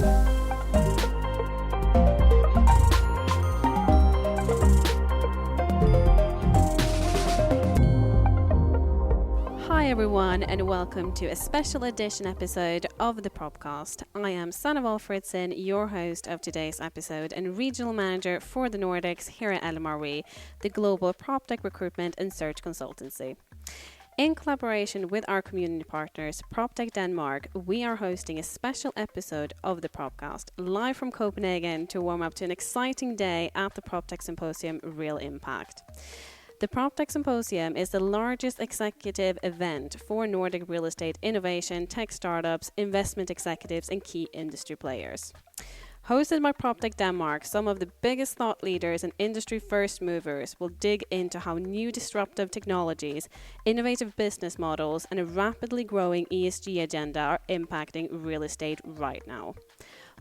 Hi everyone, and welcome to a special edition episode of the PropCast. I am Sanna Walfridsson, your host of today's episode and regional manager for the Nordics here at LMRE, the global PropTech recruitment and search consultancy. In collaboration with our community partners, PropTech Denmark, we are hosting a special episode of the PropCast live from Copenhagen to warm up to an exciting day at the PropTech Symposium Real Impact. The PropTech Symposium is the largest executive event for Nordic real estate innovation, tech startups, investment executives, and key industry players. Hosted by PropTech Denmark, some of the biggest thought leaders and industry first movers will dig into how new disruptive technologies, innovative business models, and a rapidly growing ESG agenda are impacting real estate right now.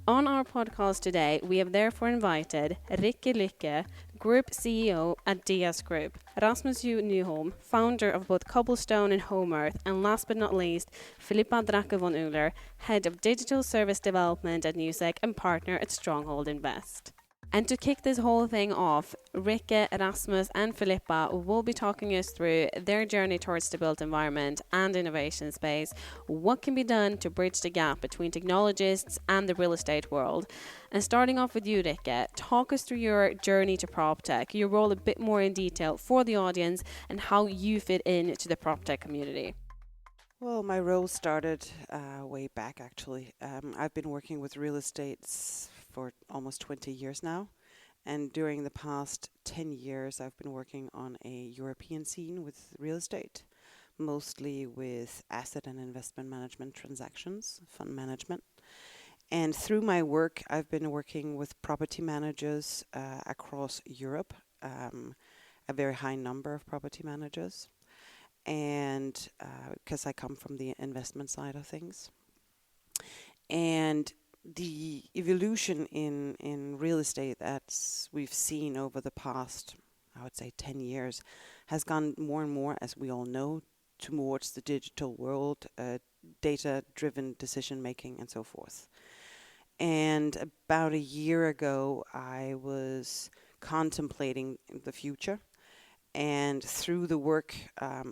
On our podcast today, we have therefore invited Rikke Lykke, Group CEO at DS Group, Rasmus Nyholm, founder of both Cobblestone and Home Earth, and last but not least, Filippa Dracke von Uller, Head of Digital Service Development at Newsec and partner at Stronghold Invest. And to kick this whole thing off, Rikke, Rasmus and Filippa will be talking us through their journey towards the built environment and innovation space, what can be done to bridge the gap between technologists and the real estate world. And starting off with you, Rikke, talk us through your journey to PropTech, your role a bit more in detail for the audience and how you fit into the PropTech community. Well, my role started way back, actually. I've been working with real estate for almost 20 years now. And during the past 10 years, I've been working on a European scene with real estate, mostly with asset and investment management transactions, fund management. And through my work, I've been working with property managers across Europe, a very high number of property managers. And because I come from the investment side of things. And the evolution in real estate that we've seen over the past, I would say 10 years, has gone more and more, as we all know, towards the digital world, data-driven decision-making and so forth. And about a year ago, I was contemplating the future. And through the work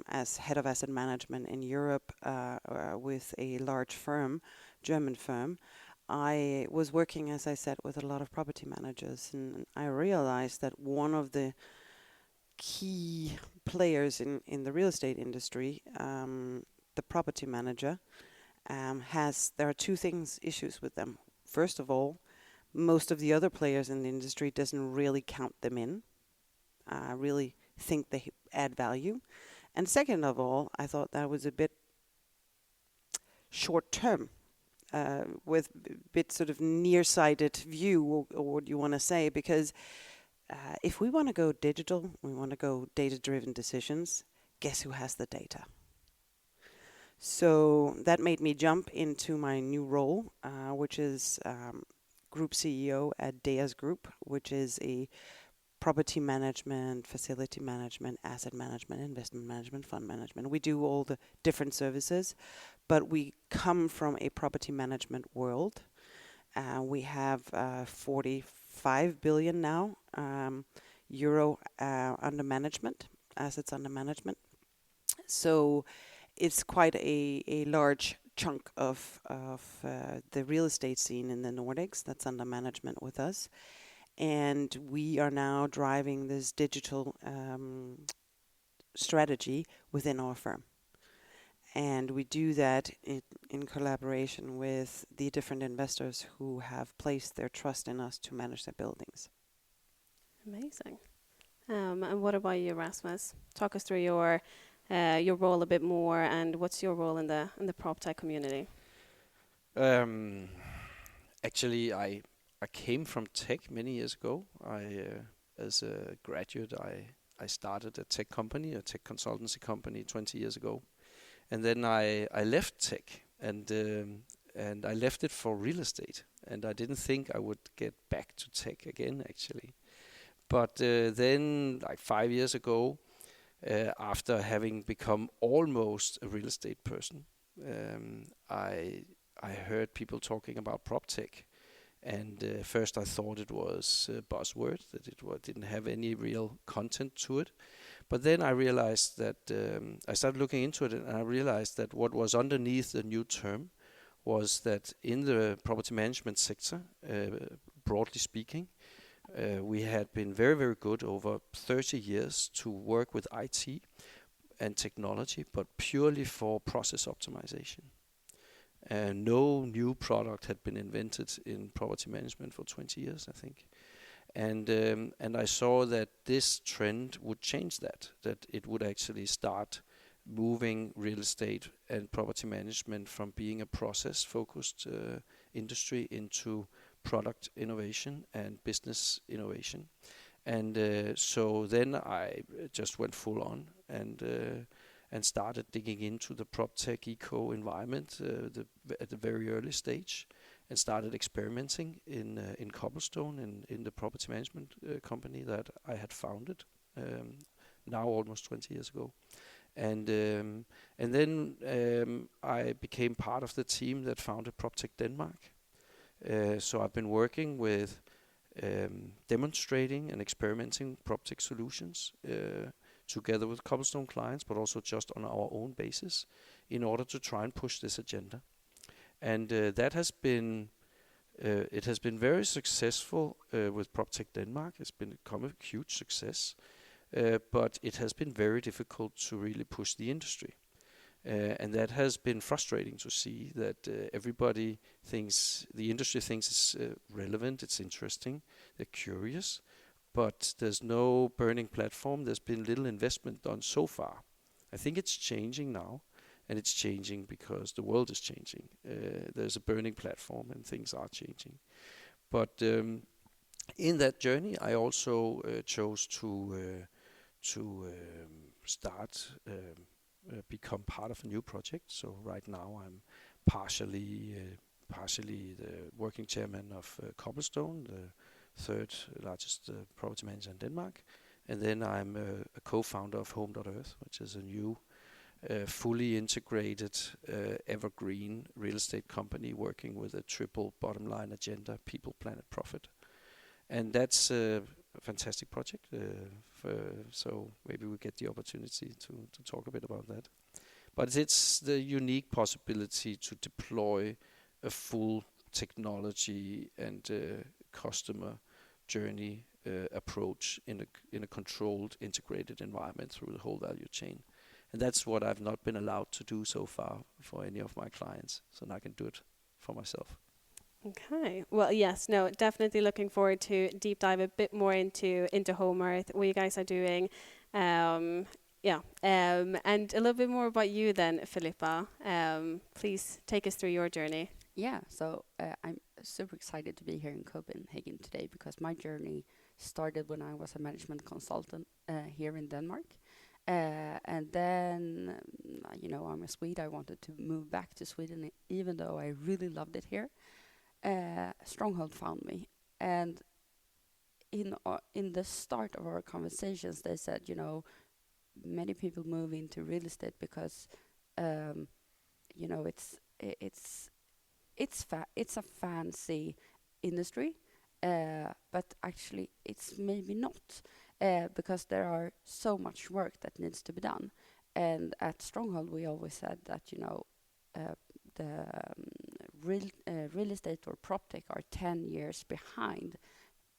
as head of asset management in Europe with a large firm, German firm, I was working, as I said, with a lot of property managers. And I realized that one of the key players in the real estate industry, the property manager, there are two issues with them. First of all, most of the other players in the industry doesn't really count them in, really think they add value. And second of all, I thought that was a bit short term, with a bit sort of nearsighted view, or what you want to say, because if we want to go digital, we want to go data-driven decisions, guess who has the data? So that made me jump into my new role, which is Group CEO at DS Group, which is a property management, facility management, asset management, investment management, fund management. We do all the different services, but we come from a property management world. We have 45 billion now euro under management, assets under management. So it's quite a large chunk of the real estate scene in the Nordics that's under management with us. And we are now driving this digital strategy within our firm. And we do that in collaboration with the different investors who have placed their trust in us to manage their buildings. Amazing. And what about you, Rasmus? Talk us through your role a bit more, and what's your role in the PropTech community? Actually, I came from tech many years ago. As a graduate, I started a tech company, a tech consultancy company 20 years ago. And then I left tech, and I left it for real estate. And I didn't think I would get back to tech again, actually. But then, like 5 years ago, after having become almost a real estate person, I heard people talking about PropTech. And first I thought it was a buzzword, that it didn't have any real content to it. But then I realized that I started looking into it, and I realized that what was underneath the new term was that in the property management sector, broadly speaking, we had been very, very good over 30 years to work with IT and technology, but purely for process optimization. No new product had been invented in property management for 20 years, I think. And I saw that this trend would change that it would actually start moving real estate and property management from being a process-focused industry into product innovation and business innovation. And so then I just went full on and started digging into the PropTech eco environment at the very early stage, and started experimenting in Cobblestone, in the property management company that I had founded now almost 20 years ago. And then I became part of the team that founded PropTech Denmark. So I've been working with demonstrating and experimenting PropTech solutions together with Cobblestone clients, but also just on our own basis, in order to try and push this agenda. And that has been it has been very successful with PropTech Denmark. It's become a huge success, but it has been very difficult to really push the industry. And that has been frustrating to see that everybody thinks, the industry thinks it's relevant, it's interesting, they're curious, but there's no burning platform. There's been little investment done so far. I think it's changing now, and it's changing because the world is changing. There's a burning platform and things are changing. But in that journey, I also chose to start become part of a new project. So right now I'm partially the working chairman of Cobblestone, the third largest property manager in Denmark. And then I'm a co-founder of Home.Earth, which is a new fully integrated evergreen real estate company working with a triple bottom line agenda: people, planet, profit. And that's a fantastic project. So maybe we get the opportunity to talk a bit about that. But it's the unique possibility to deploy a full technology and customer journey approach in a controlled, integrated environment through the whole value chain. And that's what I've not been allowed to do so far for any of my clients. So now I can do it for myself. Okay. Well, yes, no, definitely looking forward to deep dive a bit more into Home Earth, what you guys are doing. And a little bit more about you then, Filippa. Please take us through your journey. Yeah, so I'm super excited to be here in Copenhagen today, because my journey started when I was a management consultant here in Denmark. And then, I'm a Swede. I wanted to move back to Sweden, even though I really loved it here. Stronghold found me, and in the start of our conversations, they said, many people move into real estate because, it's a fancy industry, but actually it's maybe not, because there are so much work that needs to be done. And at Stronghold, we always said that the real estate or PropTech are 10 years behind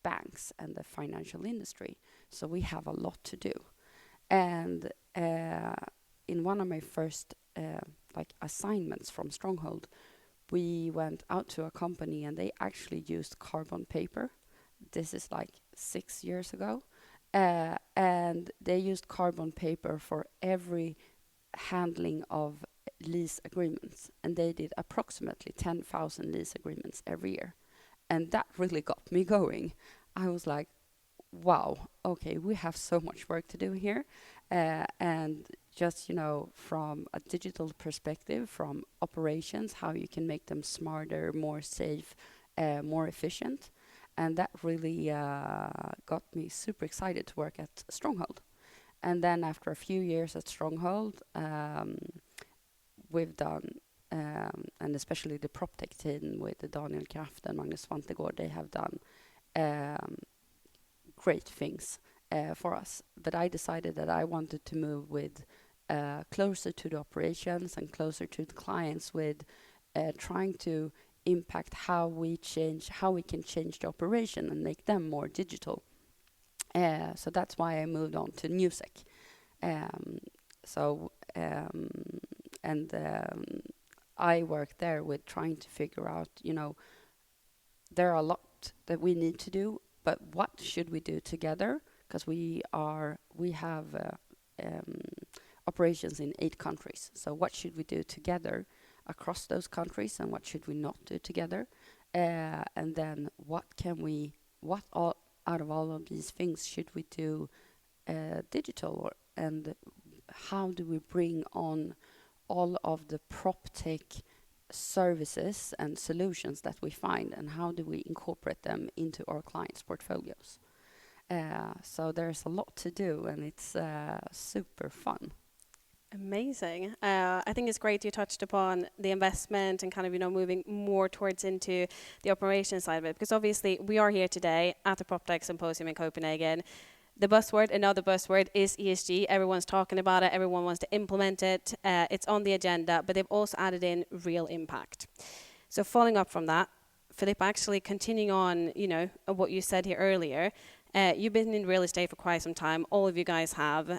banks and the financial industry. So we have a lot to do. And in one of my first assignments from Stronghold, we went out to a company and they actually used carbon paper. This is 6 years ago. And they used carbon paper for every handling of lease agreements. And they did approximately 10,000 lease agreements every year. And that really got me going. I was like, wow, okay, we have so much work to do here. And just, from a digital perspective, from operations, how you can make them smarter, more safe, more efficient. And that really got me super excited to work at Stronghold. And then after a few years at Stronghold, we've done and especially the PropTech team with the Daniel Kraft and Magnus Svantegård, they have done great things for us. But I decided that I wanted to move with closer to the operations and closer to the clients, with trying to impact how we can change the operation and make them more digital. So that's why I moved on to Newsec. I work there with trying to figure out, there are a lot that we need to do, but what should we do together? Because we have operations in 8 countries. So what should we do together across those countries, and what should we not do together? And then out of all of these things should we do digital, and how do we bring on all of the PropTech services and solutions that we find, and how do we incorporate them into our clients' portfolios? So there's a lot to do, and it's super fun. Amazing. I think it's great you touched upon the investment and kind of, moving more towards into the operation side of it, because obviously we are here today at the PropTech Symposium in Copenhagen. Another buzzword is ESG. Everyone's talking about it. Everyone wants to implement it. It's on the agenda, but they've also added in real impact. So following up from that, Filippa, actually continuing on, what you said here earlier, you've been in real estate for quite some time. All of you guys have.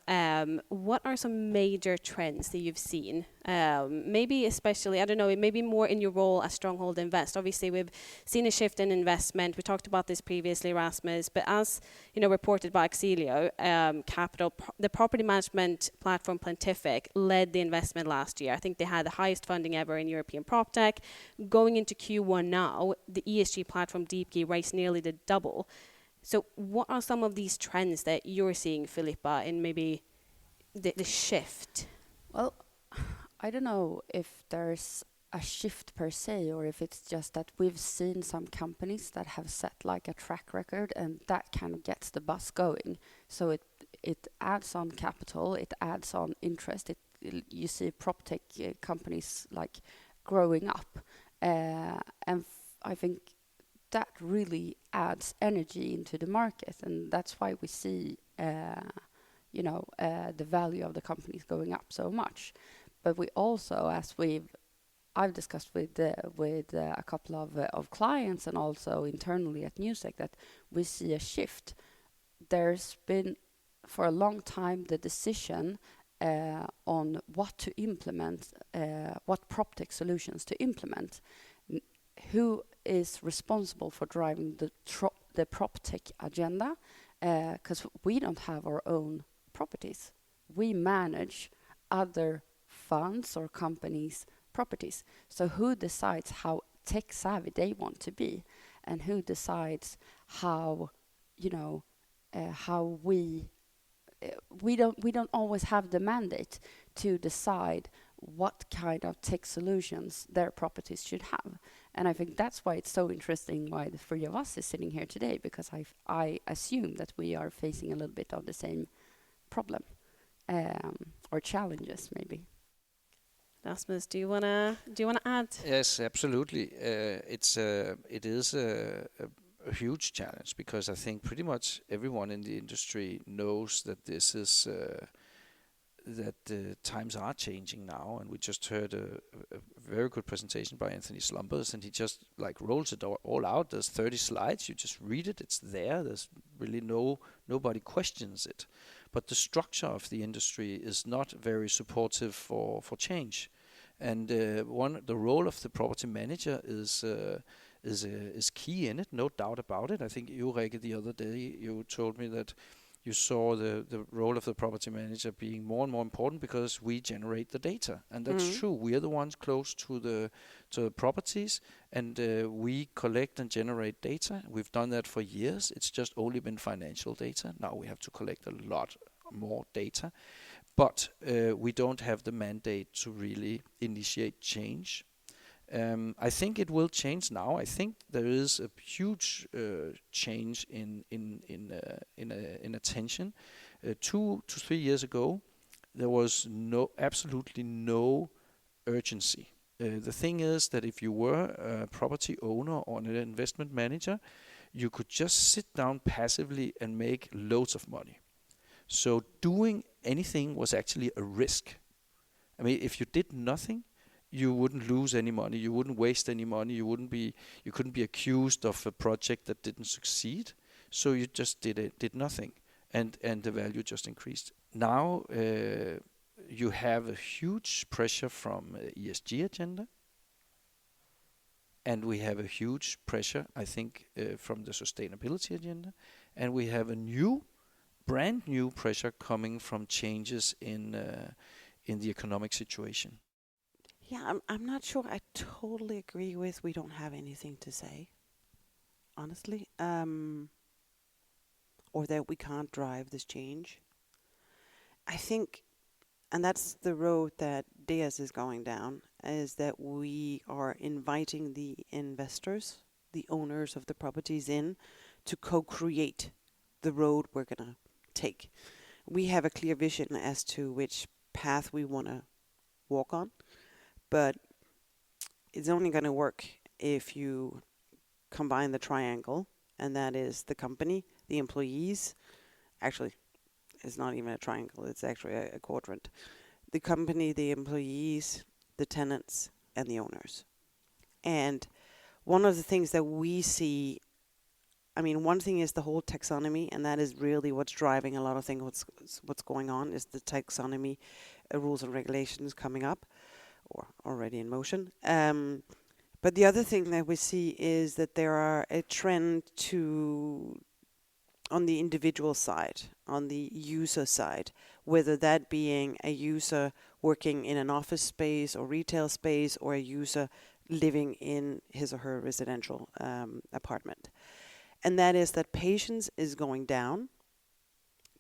What are some major trends that you've seen? Maybe especially, I don't know, maybe more in your role as Stronghold Invest. Obviously, we've seen a shift in investment. We talked about this previously, Rasmus. But as reported by Axelio Capital, the property management platform Plantific led the investment last year. I think they had the highest funding ever in European PropTech. Going into Q1 now, the ESG platform DeepKey raised nearly the double. So what are some of these trends that you're seeing, Filippa, in maybe the shift? Well, I don't know if there's a shift per se, or if it's just that we've seen some companies that have set like a track record, and that kind of gets the bus going. So it adds on capital, it adds on interest. You see PropTech companies like growing up, and I think that really adds energy into the market, and that's why we see the value of the companies going up so much. But we also, as I've discussed with a couple of clients, and also internally at Newsec, that we see a shift. There's been for a long time the decision on what to implement, what PropTech solutions to implement. Who is responsible for driving the PropTech agenda? Because we don't have our own properties. We manage other funds or companies' properties. So who decides how tech savvy they want to be, and who decides how we don't always have the mandate to decide what kind of tech solutions their properties should have. And I think that's why it's so interesting why the 3 of us is sitting here today, because I assume that we are facing a little bit of the same problem or challenges maybe. Rasmus, do you wanna add? Yes, absolutely. It is a huge challenge, because I think pretty much everyone in the industry knows that this is that times are changing now, and we just heard a very good presentation by Anthony Slumbers, and he just rolls it all out. There's 30 slides, you just read it, it's there. There's really nobody questions it. But the structure of the industry is not very supportive for change, and the role of the property manager is key in it, no doubt about it. I think you, Rikke, the other day you told me that you saw the role of the property manager being more and more important, because we generate the data, and that's true. We are the ones close to the properties, and we collect and generate data. We've done that for years. It's just only been financial data. Now we have to collect a lot more data, but we don't have the mandate to really initiate change. I think it will change now. I think there is a huge change in attention. 2 to 3 years ago, there was absolutely no urgency The thing is that if you were a property owner or an investment manager, you could just sit down passively and make loads of money. So doing anything was actually a risk. I mean, if you did nothing, you wouldn't lose any money, you wouldn't waste any money, you couldn't be accused of a project that didn't succeed. So you just did nothing, and the value just increased. Now you have a huge pressure from ESG agenda, and we have a huge pressure, I think, from the sustainability agenda, and we have a brand new pressure coming from changes in the economic situation. Yeah, I'm not sure I totally agree with we don't have anything to say, honestly, or that we can't drive this change. I think, and that's the road that DEAS is going down, is that we are inviting the investors, the owners of the properties in, to co-create the road we're going to take. We have a clear vision as to which path we want to walk on, but it's only going to work if you combine the triangle, and that is the company, the employees. Actually, it's not even a triangle, it's actually a quadrant. The company, the employees, the tenants, and the owners. And one of the things that we see, I mean, one thing is the whole taxonomy, and that is really what's driving a lot of things. What's going on is the taxonomy rules and regulations coming up, or already in motion. But the other thing that we see is that there are a trend on the individual side, on the user side, whether that being a user working in an office space or retail space, or a user living in his or her residential apartment. And that is that patience is going down.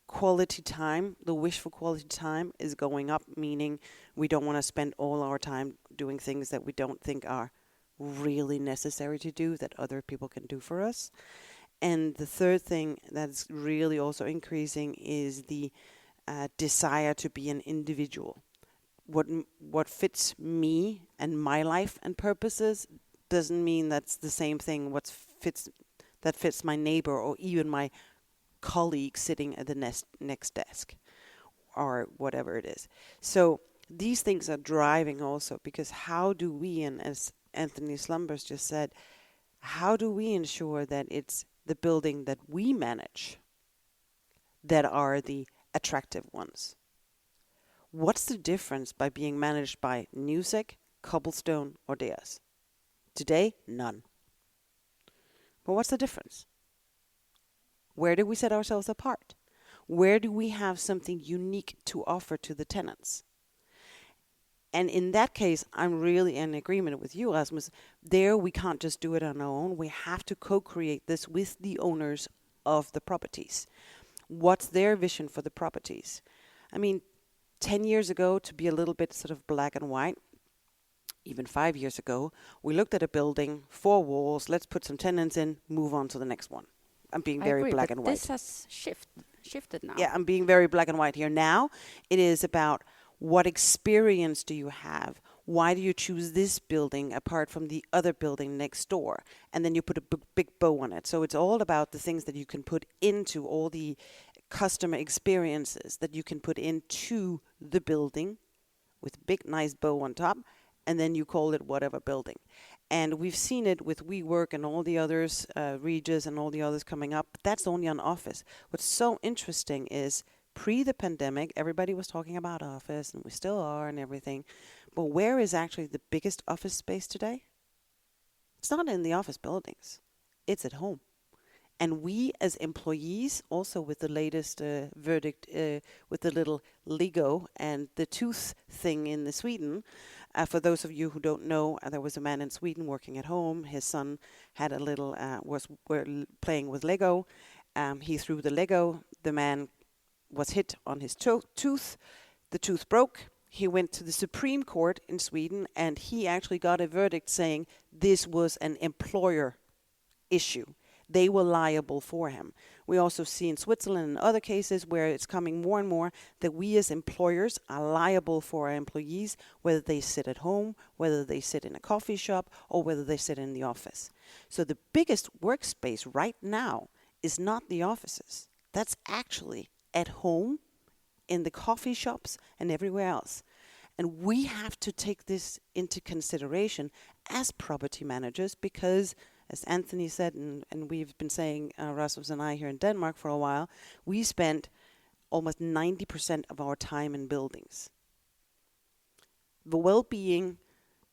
Quality time, the wish for quality time is going up, meaning we don't want to spend all our time doing things that we don't think are really necessary to do, that other people can do for us. And the third thing that's really also increasing is the desire to be an individual. What fits me and my life and purposes doesn't mean that's the same thing that fits my neighbor or even my colleague sitting at the next desk or whatever it is. So these things are driving also, because how do we, and as Anthony Slumbers just said, how do we ensure that it's the building that we manage that are the attractive ones? What's the difference by being managed by Newsec, Cobblestone, or DEAS? Today, none. But what's the difference? Where do we set ourselves apart? Where do we have something unique to offer to the tenants? And in that case, I'm really in agreement with you, Rasmus. There, we can't just do it on our own. We have to co-create this with the owners of the properties. What's their vision for the properties? I mean, 10 years ago, to be a little bit sort of black and white, even 5 years ago, we looked at a building, 4 walls, let's put some tenants in, move on to the next one. I'm being very black and white. This has shifted now. Yeah, I'm being very black and white here. Now, it is about what experience do you have? Why do you choose this building apart from the other building next door? And then you put a big bow on it. So it's all about the things that you can put into all the customer experiences that you can put into the building with a big, nice bow on top. And then you call it whatever building. And we've seen it with WeWork and all the others, Regis and all the others coming up. But that's only on office. What's so interesting is pre the pandemic, everybody was talking about office, and we still are and everything. But where is actually the biggest office space today? It's not in the office buildings. It's at home. And we as employees, also with the latest verdict with the little Lego and the tooth thing in Sweden, for those of you who don't know, there was a man in Sweden working at home. His son had a little, were playing with Lego. He threw the Lego. The man was hit on his tooth. The tooth broke. He went to the Supreme Court in Sweden, and he actually got a verdict saying this was an employer issue. they were liable for him. We also see in Switzerland and other cases where it's coming more and more that we as employers are liable for our employees, whether they sit at home, whether they sit in a coffee shop, or whether they sit in the office. So the biggest workspace right now is not the offices. That's actually at home, in the coffee shops, and everywhere else. And we have to take this into consideration as property managers because, as Anthony said, and we've been saying, Rasmus and I here in Denmark for a while, we spend almost 90% of our time in buildings. The well-being,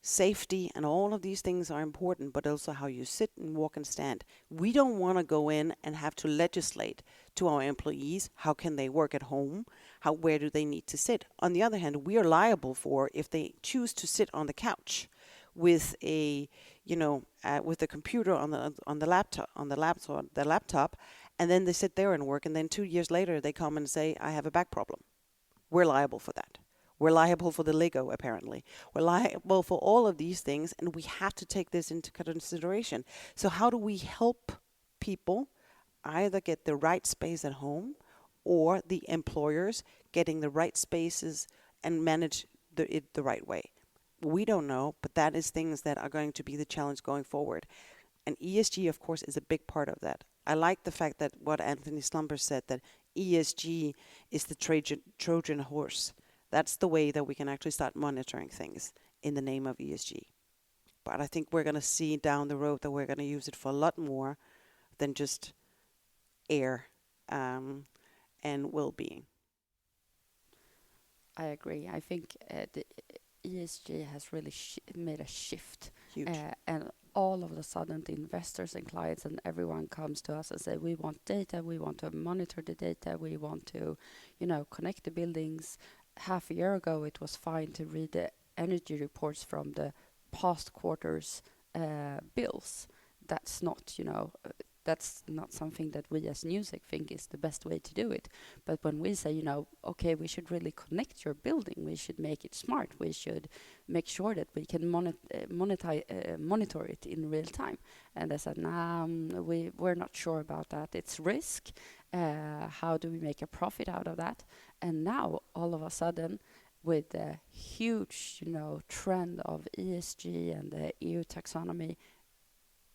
safety, and all of these things are important, but also how you sit and walk and stand. We don't want to go in and have to legislate to our employees, how can they work at home? Where do they need to sit? On the other hand, we are liable for if they choose to sit on the couch with with the computer on the laptop, and then they sit there and work, and then 2 years later they come and say, I have a back problem. We're liable for that. We're liable for the Lego, apparently. We're liable for all of these things, and we have to take this into consideration. So how do we help people either get the right space at home, or the employers getting the right spaces and manage it the right way? We don't know, but that is things that are going to be the challenge going forward. And ESG, of course, is a big part of that. I like the fact that what Anthony Slumber said, that ESG is the Trojan horse. That's the way that we can actually start monitoring things in the name of ESG. But I think we're going to see down the road that we're going to use it for a lot more than just air and well-being. I agree. I think the ESG has really made a shift. Huge. And all of a sudden, the investors and clients and everyone comes to us and say, we want data, we want to monitor the data, we want to, connect the buildings. Half a year ago, it was fine to read the energy reports from the past quarter's bills. That's not something that we as Newsec think is the best way to do it. But when we say, okay, we should really connect your building, we should make it smart, we should make sure that we can monitor it in real time. And they said, we're not sure about that. It's risk. How do we make a profit out of that? And now, all of a sudden, with the huge, trend of ESG and the EU taxonomy,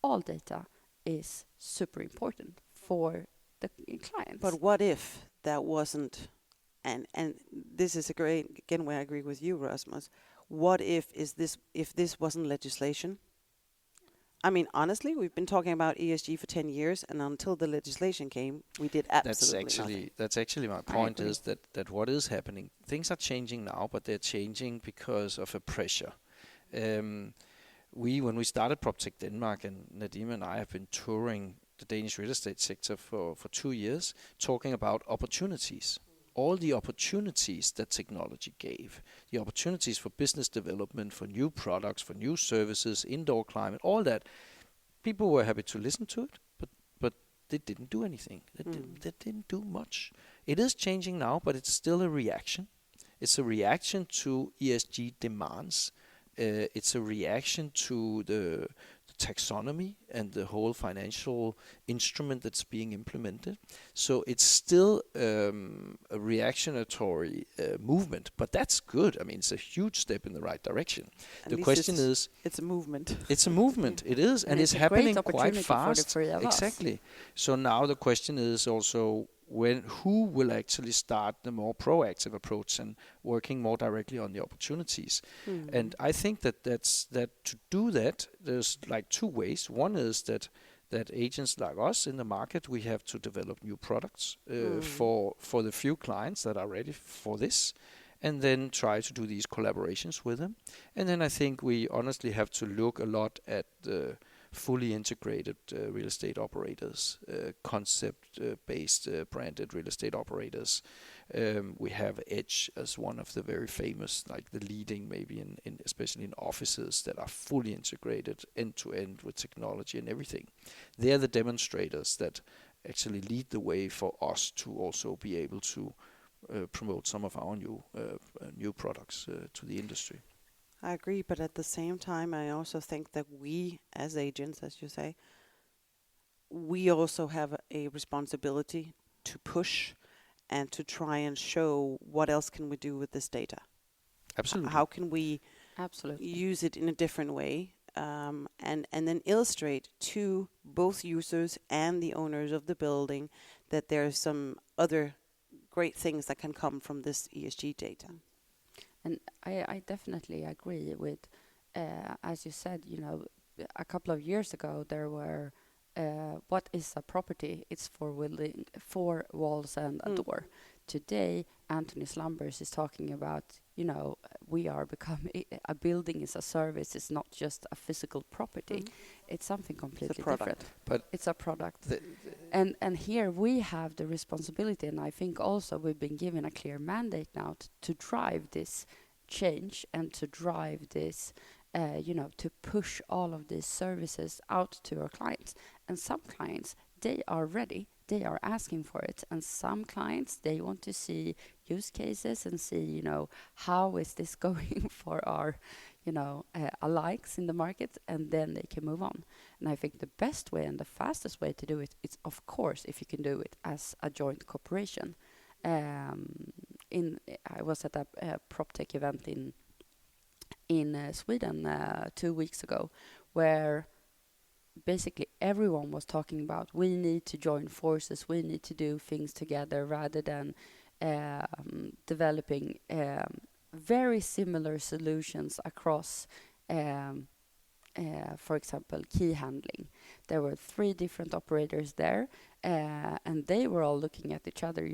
all data is super important for the clients. But what if that wasn't, and this is a great, again, where I agree with you, Rasmus, what if this wasn't legislation? I mean, honestly, we've been talking about ESG for 10 years, and until the legislation came, we did absolutely nothing. That's actually my point, is that what is happening, things are changing now, but they're changing because of a pressure. When we started PropTech Denmark, and Nadim and I have been touring the Danish real estate sector for 2 years, talking about opportunities. All the opportunities that technology gave, the opportunities for business development, for new products, for new services, indoor climate, all that. People were happy to listen to it, but they didn't do anything. They didn't do much. It is changing now, but it's still a reaction. It's a reaction to ESG demands. It's a reaction to the taxonomy and the whole financial instrument that's being implemented. So it's still a reactionary movement, but that's good. I mean, it's a huge step in the right direction. The question is, it's a movement. It's a movement. It is, and it's happening quite fast. Exactly. So now the question is also, who will actually start the more proactive approach and working more directly on the opportunities. And I think that to do that, there's like two ways. One is that agents like us in the market, we have to develop new products for the few clients that are ready for this, and then try to do these collaborations with them. And then I think we honestly have to look a lot at the fully integrated real estate operators, concept-based branded real estate operators. We have Edge as one of the very famous, like the leading, maybe in especially in offices that are fully integrated end-to-end with technology and everything. They're the demonstrators that actually lead the way for us to also be able to promote some of our new products to the industry. I agree, but at the same time, I also think that we, as agents, as you say, we also have a responsibility to push and to try and show what else can we do with this data. Absolutely. How can we Absolutely. use it in a different way, and then illustrate to both users and the owners of the building that there's some other great things that can come from this ESG data. And I definitely agree with, as you said, a couple of years ago there were, what is a property? It's four walls and a door. Today, Anthony Slumbers is talking about, we are becoming, a building is a service. It's not just a physical property. It's something completely different. But it's a product. And here we have the responsibility, and I think also we've been given a clear mandate now to drive this change and to drive this, to push all of these services out to our clients. And some clients, they are ready. They are asking for it. And some clients, they want to see use cases and see, how is this going for our, likes in the market, and then they can move on. And I think the best way and the fastest way to do it is, of course, if you can do it as a joint cooperation. I was at a PropTech event in Sweden 2 weeks ago, where basically everyone was talking about we need to join forces, we need to do things together rather than developing very similar solutions across, for example, key handling. There were 3 different operators there, and they were all looking at each other.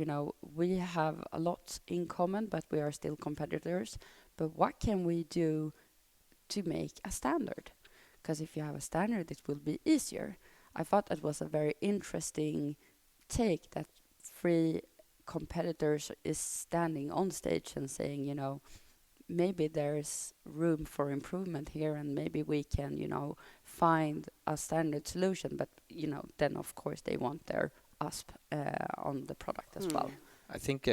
We have a lot in common, but we are still competitors. But what can we do to make a standard? Because if you have a standard, it will be easier. I thought that was a very interesting take, that 3 competitors is standing on stage and saying, maybe there's room for improvement here, and maybe we can, find a standard solution. But, then of course they want their USP on the product as well. I think,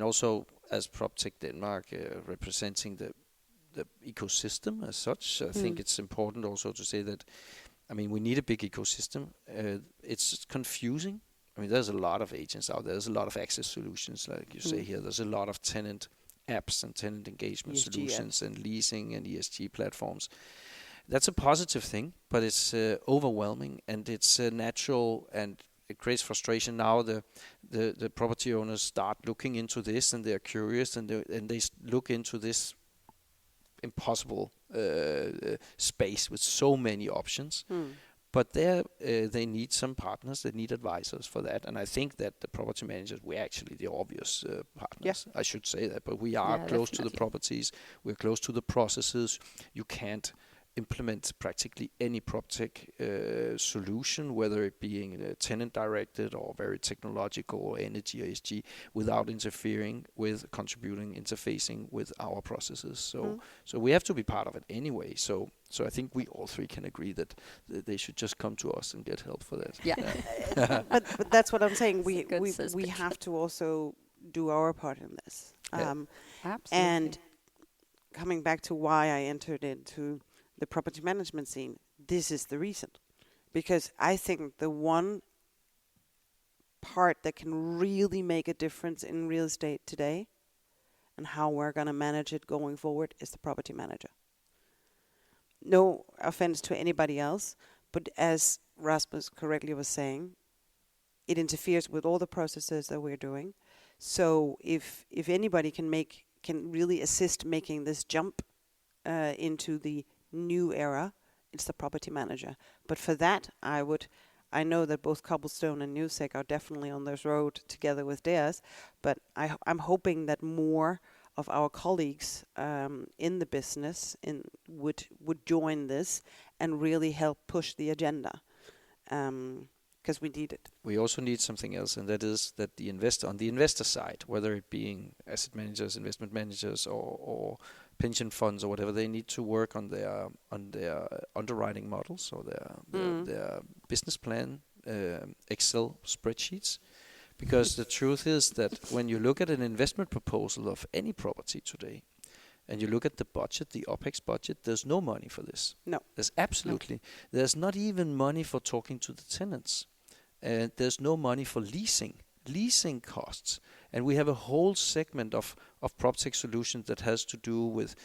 also as PropTech Denmark representing the ecosystem as such, I think it's important also to say that, we need a big ecosystem. It's confusing. There's a lot of agents out there. There's a lot of access solutions, like you say here. There's a lot of tenant apps and tenant engagement ESG solutions and leasing and ESG platforms. That's a positive thing, but it's overwhelming, and it's natural, and it creates frustration. Now the property owners start looking into this, and they're curious, and they look into this impossible space with so many options. But there they need some partners, they need advisors for that. And I think that the property managers, we're actually the obvious partners. I should say that, but we are close to the properties, we're close to the processes. You can't implement practically any PropTech solution, whether it being tenant directed or very technological or energy or ESG, without interfering with contributing, interfacing with our processes. So we have to be part of it anyway. So I think we all 3 can agree that they should just come to us and get help for that. Yeah. But that's what I'm saying. We have to also do our part in this. Absolutely. And coming back to why I entered into the property management scene, this is the reason. Because I think the one part that can really make a difference in real estate today and how we're going to manage it going forward is the property manager. No offense to anybody else, but as Rasmus correctly was saying, it interferes with all the processes that we're doing. So if anybody can really assist making this jump into the new era, it's the property manager. But for that, I know that both Cobblestone and Newsec are definitely on this road together with theirs, but I'm hoping that more of our colleagues in the business would join this and really help push the agenda, because we need it. We also need something else, and that is that on the investor side, whether it being asset managers, investment managers, or pension funds or whatever, they need to work on their underwriting models or their business plan, Excel spreadsheets. Because the truth is that when you look at an investment proposal of any property today, and you look at the budget, the OPEX budget, there's no money for this. No. There's absolutely, there's not even money for talking to the tenants. and there's no money for leasing costs. And we have a whole segment of PropTech solutions that has to do with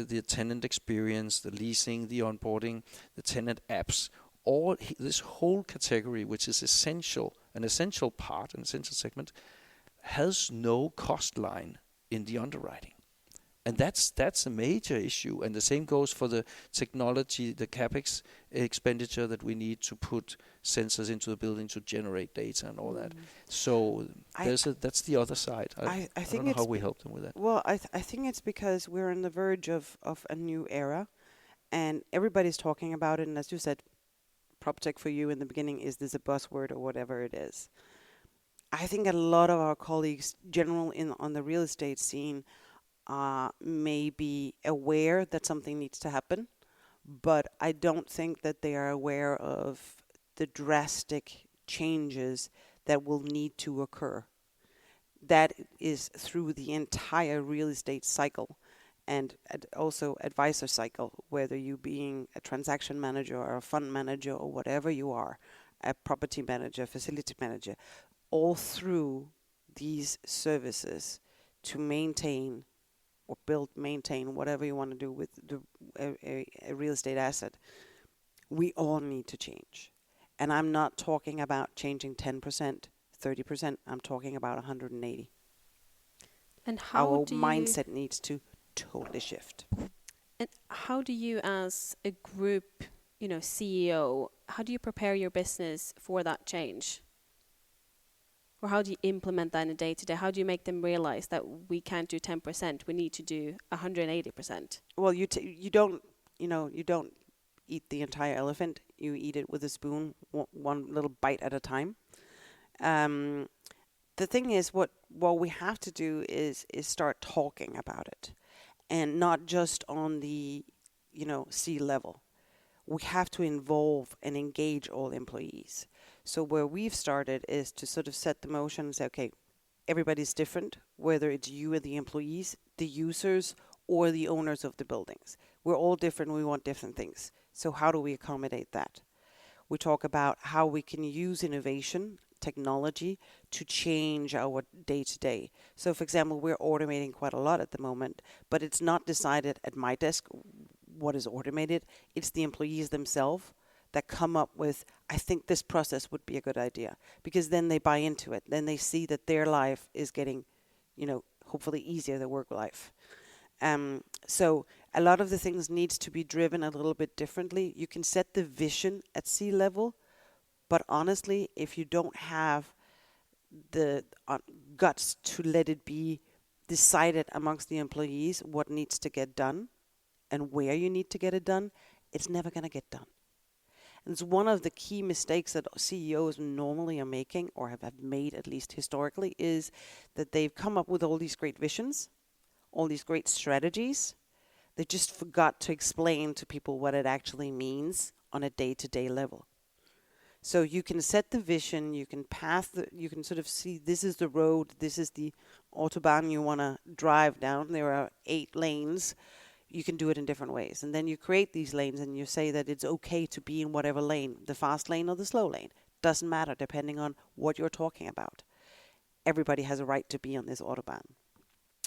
the tenant experience, the leasing, the onboarding, the tenant apps, this whole category, which is an essential part, an essential segment, has no cost line in the underwriting. And that's a major issue. And the same goes for the technology, the CapEx expenditure that we need to put sensors into the building to generate data and all that. So that's the other side. I don't know how we help them with that. Well, I think it's because we're on the verge of a new era, and everybody's talking about it. And as you said, PropTech for you in the beginning, is this a buzzword or whatever it is? I think a lot of our colleagues, on the real estate scene, may be aware that something needs to happen, but I don't think that they are aware of the drastic changes that will need to occur. That is through the entire real estate cycle, and also advisor cycle, whether you being a transaction manager or a fund manager or whatever you are, a property manager, facility manager, all through these services to maintain or maintain whatever you want to do with a real estate asset, we all need to change. And I'm not talking about changing 10%, 30%. I'm talking about 180. And how our mindset needs to totally shift. And how do you, as a group, CEO, how do you prepare your business for that change? Or how do you implement that in a day-to-day? How do you make them realize that we can't do 10%, we need to do 180%? Well, you don't eat the entire elephant. You eat it with a spoon, one little bite at a time. The thing is, what we have to do is start talking about it, and not just on the C level. We have to involve and engage all employees. So where we've started is to sort of set the motion and say, okay, everybody's different, whether it's you or the employees, the users, or the owners of the buildings. We're all different. We want different things. So how do we accommodate that? We talk about how we can use innovation, technology, to change our day-to-day. So, for example, we're automating quite a lot at the moment, but it's not decided at my desk what is automated. It's the employees themselves that come up with, I think this process would be a good idea, because then they buy into it. Then they see that their life is getting, hopefully easier, their work life. So a lot of the things needs to be driven a little bit differently. You can set the vision at C level, but honestly, if you don't have the guts to let it be decided amongst the employees what needs to get done and where you need to get it done, it's never going to get done. And it's one of the key mistakes that CEOs normally are making, or have made at least historically, is that they've come up with all these great visions, all these great strategies. They just forgot to explain to people what it actually means on a day-to-day level. So you can set the vision, you can you can sort of see this is the road, this is the autobahn you want to drive down. There are 8 lanes. You can do it in different ways. And then you create these lanes and you say that it's okay to be in whatever lane, the fast lane or the slow lane. Doesn't matter depending on what you're talking about. Everybody has a right to be on this autobahn.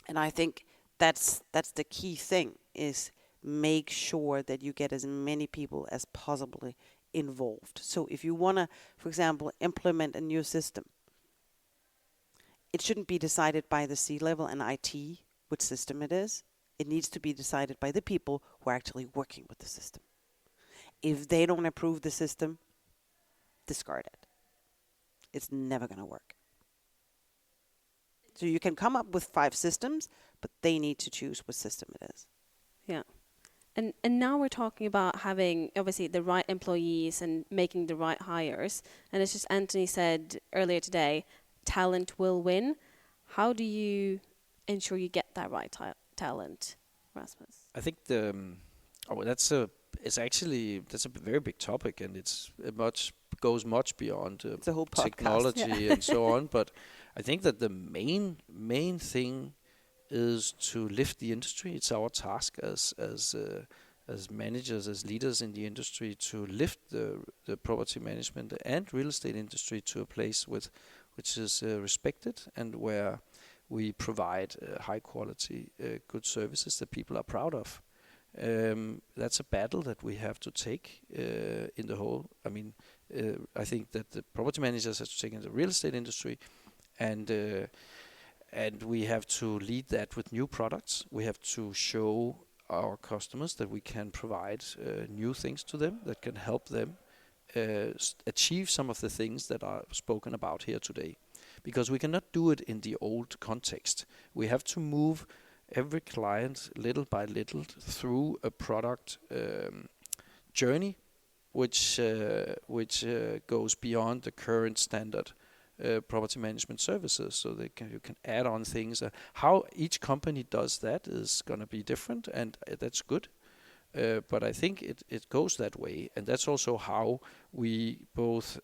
And I think that's the key thing, is make sure that you get as many people as possibly involved. So if you want to, for example, implement a new system, it shouldn't be decided by the C-level and IT, which system it is. It needs to be decided by the people who are actually working with the system. If they don't approve the system, discard it. It's never going to work. So you can come up with 5 systems, but they need to choose what system it is. Yeah. And now we're talking about having, obviously, the right employees and making the right hires. And it's just Anthony said earlier today, talent will win. How do you ensure you get that right talent, Rasmus? I think that's a very big topic, and goes much beyond it's a whole podcast, technology and so on. But I think that the main thing is to lift the industry. It's our task as as managers, as leaders in the industry, to lift the property management and real estate industry to a place which is respected, and where we provide high quality, good services that people are proud of. That's a battle that we have to take in the whole. I mean, I think that the property managers have to take in the real estate industry, and we have to lead that with new products. We have to show our customers that we can provide new things to them that can help them achieve some of the things that are spoken about here today. Because we cannot do it in the old context. We have to move every client little by little through a product journey, which goes beyond the current standard property management services. So you can add on things. How each company does that is going to be different, and that's good. But I think it goes that way, and that's also how we both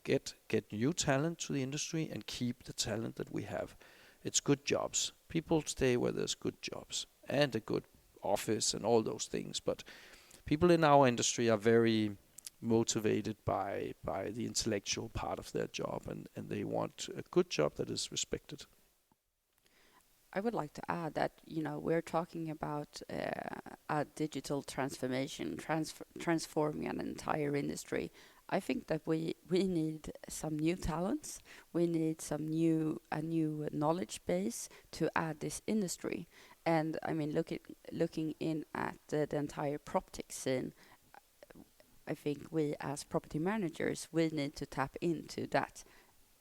get new talent to the industry and keep the talent that we have. It's good jobs. People stay where there's good jobs and a good office and all those things. But people in our industry are very motivated by the intellectual part of their job, and they want a good job that is respected. I would like to add that, we're talking about a digital transformation, transforming an entire industry. I think that we need some new talents. We need a new knowledge base to add this industry. And I mean, looking in at the entire PropTech scene, I think we as property managers, we need to tap into that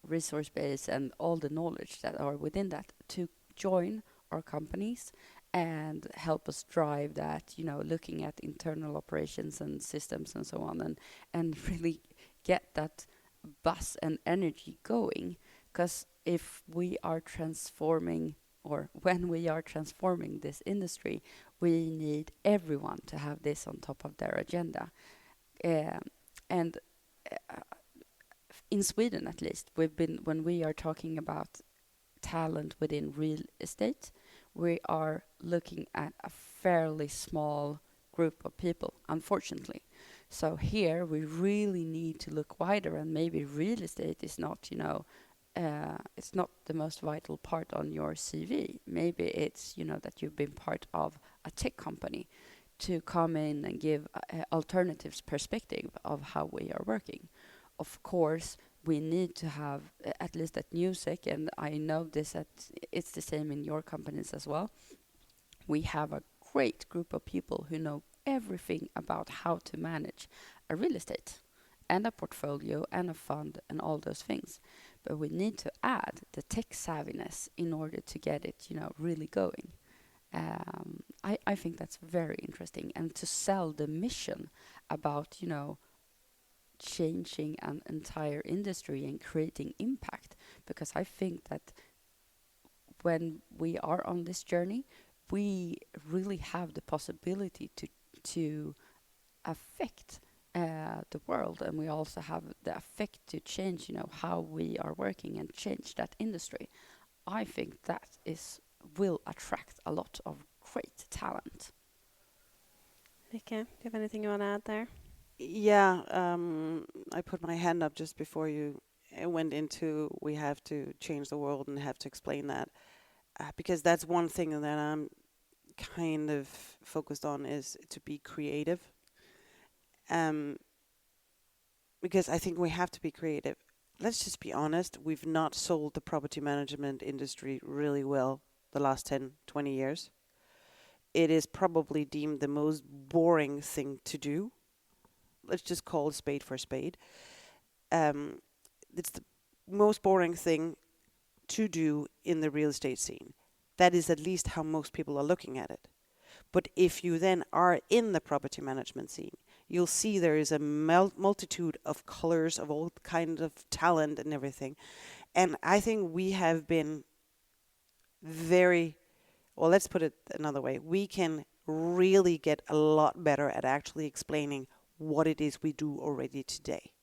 resource base and all the knowledge that are within that to join our companies and help us drive that, looking at internal operations and systems and so on, and really get that buzz and energy going. Because if we are transforming, or when we are transforming this industry, we need everyone to have this on top of their agenda. And in Sweden, at least, when we are talking about talent within real estate, we are looking at a fairly small group of people, unfortunately. So here we really need to look wider, and maybe real estate is not, it's not the most vital part on your CV. Maybe it's, that you've been part of a tech company, to come in and give alternatives perspective of how we are working. Of course, we need to have, at least at Newsec, and I know it's the same in your companies as well. We have a great group of people who know everything about how to manage a real estate and a portfolio and a fund and all those things. But we need to add the tech savviness in order to get it, really going. I think that's very interesting, and to sell the mission about, changing an entire industry and creating impact, because I think that when we are on this journey, we really have the possibility to affect the world, and we also have the effect to change, how we are working and change that industry. I think that will attract a lot of great talent. Lykke, do you have anything you want to add there? Yeah, I put my hand up just before you went into we have to change the world and have to explain that, because that's one thing that I'm kind of focused on, is to be creative. Because I think we have to be creative. Let's just be honest, we've not sold the property management industry really well the last 10, 20 years. It is probably deemed the most boring thing to do. Let's just call a spade for a spade. It's the most boring thing to do in the real estate scene. That is at least how most people are looking at it. But if you then are in the property management scene, you'll see there is a multitude of colors, of all kinds of talent and everything. And I think we have been let's put it another way. We can really get a lot better at actually explaining what it is we do already today.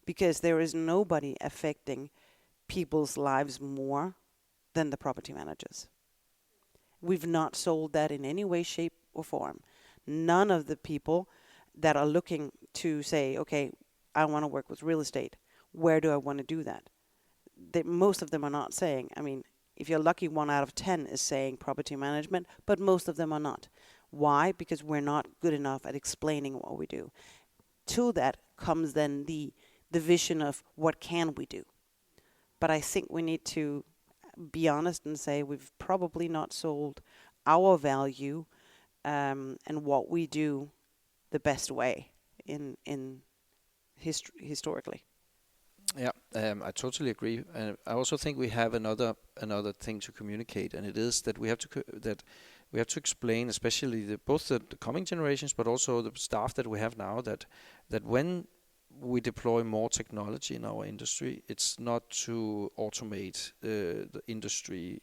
Because there is nobody affecting people's lives more than the property managers. We've not sold that in any way, shape or form. none of the people that are looking to say, okay, I want to work with real estate. Where do I want to do that? Most of them are not saying. I mean, if you're lucky, 1 out of 10 is saying property management, but most of them are not. Why? Because we're not good enough at explaining what we do. To that comes then the vision of what can we do. But I think we need to be honest and say we've probably not sold our value and what we do the best way in historically. Yeah, I totally agree. I also think we have another thing to communicate, and it is that we have to explain, especially both the coming generations, but also the staff that we have now, that when we deploy more technology in our industry, it's not to automate the industry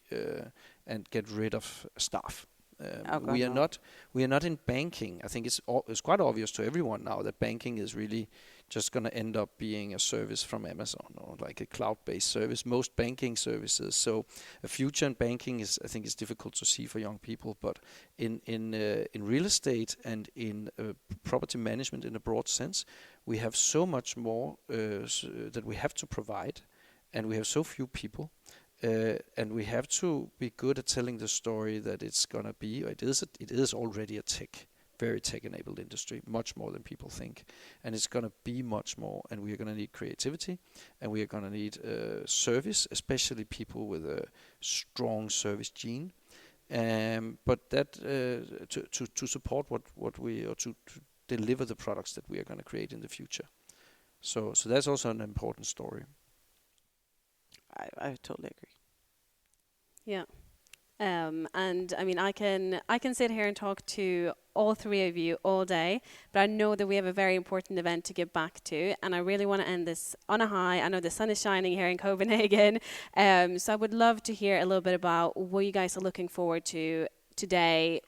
and get rid of staff. We are not in banking. I think it's quite obvious to everyone now that banking is really just going to end up being a service from Amazon or like a cloud-based service. Most banking services. So a future in banking I think is difficult to see for young people. But in real estate and in property management in a broad sense, we have so much more that we have to provide, and we have so few people. And we have to be good at telling the story that it's gonna be. It is already a very tech-enabled industry, much more than people think, and it's gonna be much more. And we are gonna need creativity, and we are gonna need service, especially people with a strong service gene. But that to support what we or to deliver the products that we are gonna create in the future. So that's also an important story. I totally agree. Yeah. And I mean, I can sit here and talk to all three of you all day, but I know that we have a very important event to get back to, and I really want to end this on a high. I know the sun is shining here in Copenhagen, so I would love to hear a little bit about what you guys are looking forward to today.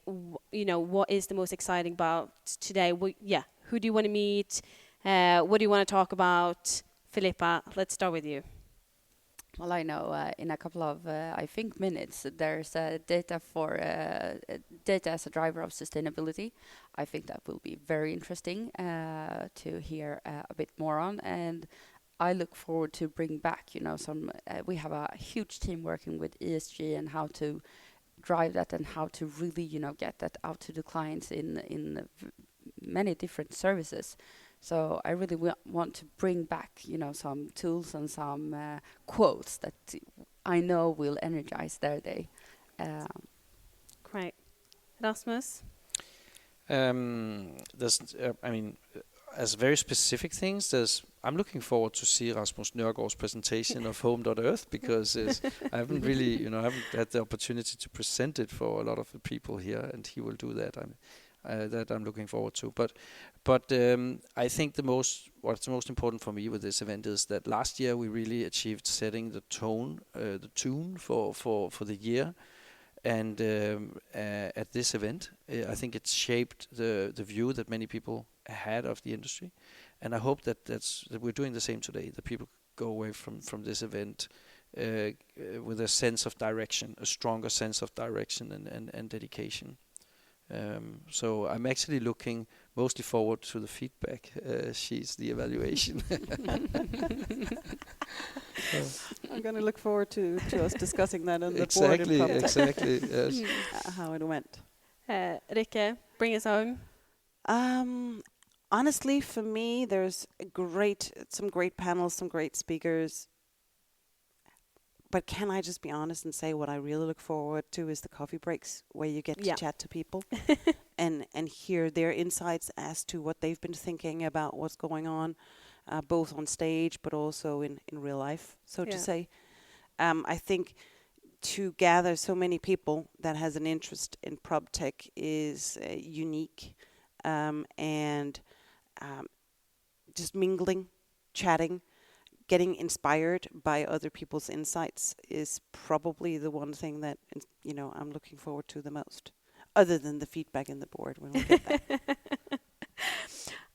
You know, what is the most exciting about today? Who do you want to meet? What do you want to talk about? Filippa, let's start with you. Well, I know in a couple of, I think, minutes, there's data data as a driver of sustainability. I think that will be very interesting to hear a bit more on. And I look forward to bring back, we have a huge team working with ESG and how to drive that and how to really, get that out to the clients in many different services. So I really want to bring back, some tools and some quotes that I know will energize their day. Great. Rasmus? As very specific things, I'm looking forward to see Rasmus Nørgaard's presentation of Home.Earth, because I haven't really, I haven't had the opportunity to present it for a lot of the people here, and he will do that. That I'm looking forward to. But I think what's the most important for me with this event is that last year we really achieved setting the tune for the year, and at this event, I think it shaped the view that many people had of the industry, and I hope that we're doing the same today. That people go away from this event with a sense of direction, a stronger sense of direction and dedication. So I'm actually looking mostly forward to the feedback sheets, the evaluation. I'm going to look forward to us discussing that on the board. Exactly, yes. How it went. Rikke, bring us home. Honestly, for me, there's some great panels, some great speakers. But can I just be honest and say what I really look forward to is the coffee breaks, where you get to chat to people and hear their insights as to what they've been thinking about what's going on, both on stage but also in real life, so to say. I think to gather so many people that has an interest in PropTech is unique, and just mingling, chatting, getting inspired by other people's insights is probably the one thing that, I'm looking forward to the most, other than the feedback in the board when we get that.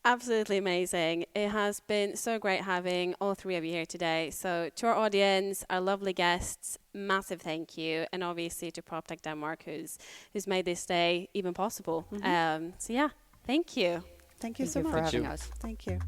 Absolutely amazing. It has been so great having all three of you here today. So to our audience, our lovely guests, massive thank you. And obviously to PropTech Denmark, who's made this day even possible. So yeah, thank you. Thank you Thank so you much. for Thank having you. us. Thank you.